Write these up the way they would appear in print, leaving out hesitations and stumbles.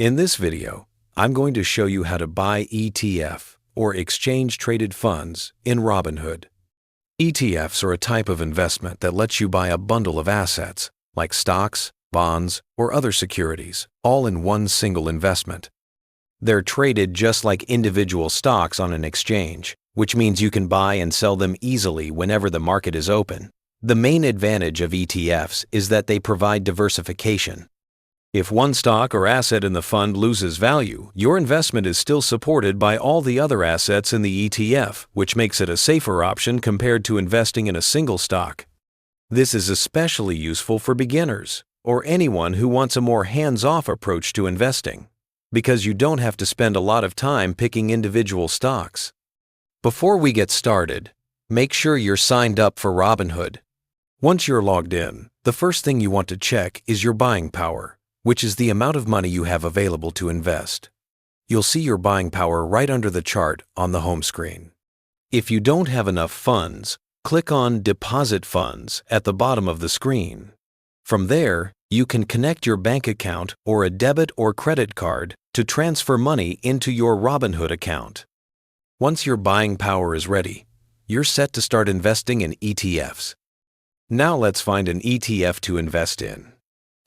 In this video, I'm going to show you how to buy ETF, or exchange-traded funds, in Robinhood. ETFs are a type of investment that lets you buy a bundle of assets, like stocks, bonds, or other securities, all in one single investment. They're traded just like individual stocks on an exchange, which means you can buy and sell them easily whenever the market is open. The main advantage of ETFs is that they provide diversification. If one stock or asset in the fund loses value, your investment is still supported by all the other assets in the ETF, which makes it a safer option compared to investing in a single stock. This is especially useful for beginners or anyone who wants a more hands-off approach to investing, because you don't have to spend a lot of time picking individual stocks. Before we get started, make sure you're signed up for Robinhood. Once you're logged in, the first thing you want to check is your buying power, which is the amount of money you have available to invest. You'll see your buying power right under the chart on the home screen. If you don't have enough funds, click on Deposit Funds at the bottom of the screen. From there, you can connect your bank account or a debit or credit card to transfer money into your Robinhood account. Once your buying power is ready, you're set to start investing in ETFs. Now let's find an ETF to invest in.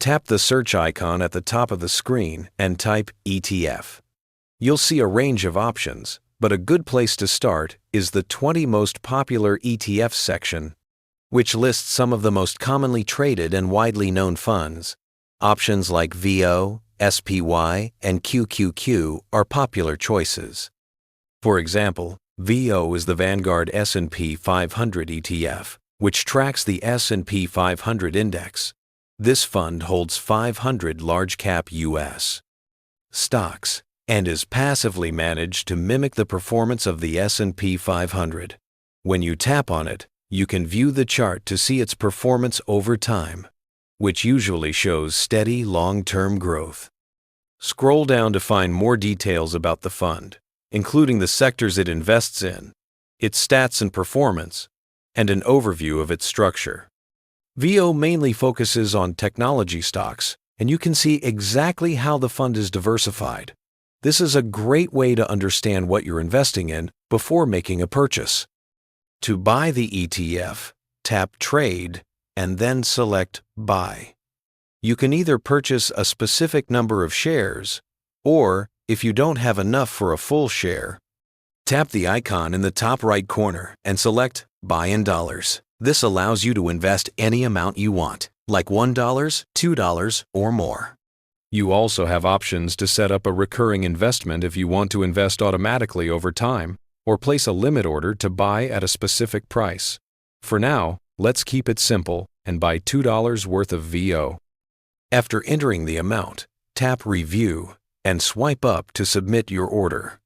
Tap the search icon at the top of the screen and type ETF. You'll see a range of options, but a good place to start is the 20 most popular ETFs section, which lists some of the most commonly traded and widely known funds. Options like VO, SPY, and QQQ are popular choices. For example, VO is the Vanguard S&P 500 ETF, which tracks the S&P 500 index. This fund holds 500 large-cap U.S. stocks and is passively managed to mimic the performance of the S&P 500. When you tap on it, you can view the chart to see its performance over time, which usually shows steady long-term growth. Scroll down to find more details about the fund, including the sectors it invests in, its stats and performance, and an overview of its structure. VO mainly focuses on technology stocks, and you can see exactly how the fund is diversified. This is a great way to understand what you're investing in before making a purchase. To buy the ETF, tap Trade and then select Buy. You can either purchase a specific number of shares, or, if you don't have enough for a full share, tap the icon in the top right corner and select Buy in Dollars. This allows you to invest any amount you want, like $1, $2, or more. You also have options to set up a recurring investment if you want to invest automatically over time, or place a limit order to buy at a specific price. For now, let's keep it simple and buy $2 worth of VO. After entering the amount, tap Review and swipe up to submit your order.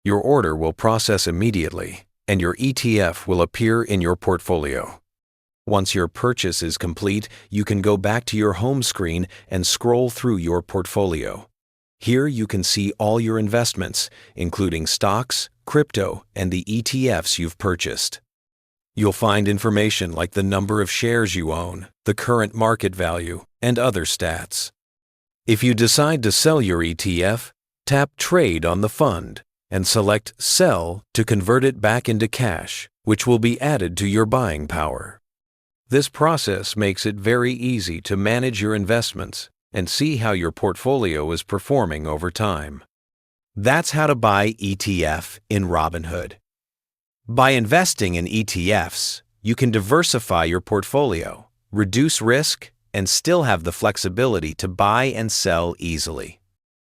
Your order will process immediately, and your ETF will appear in your portfolio. Once your purchase is complete, you can go back to your home screen and scroll through your portfolio. Here you can see all your investments, including stocks, crypto, and the ETFs you've purchased. You'll find information like the number of shares you own, the current market value, and other stats. If you decide to sell your ETF, tap Trade on the fund and select Sell to convert it back into cash, which will be added to your buying power. This process makes it very easy to manage your investments and see how your portfolio is performing over time. That's how to buy ETF in Robinhood. By investing in ETFs, you can diversify your portfolio, reduce risk, and still have the flexibility to buy and sell easily.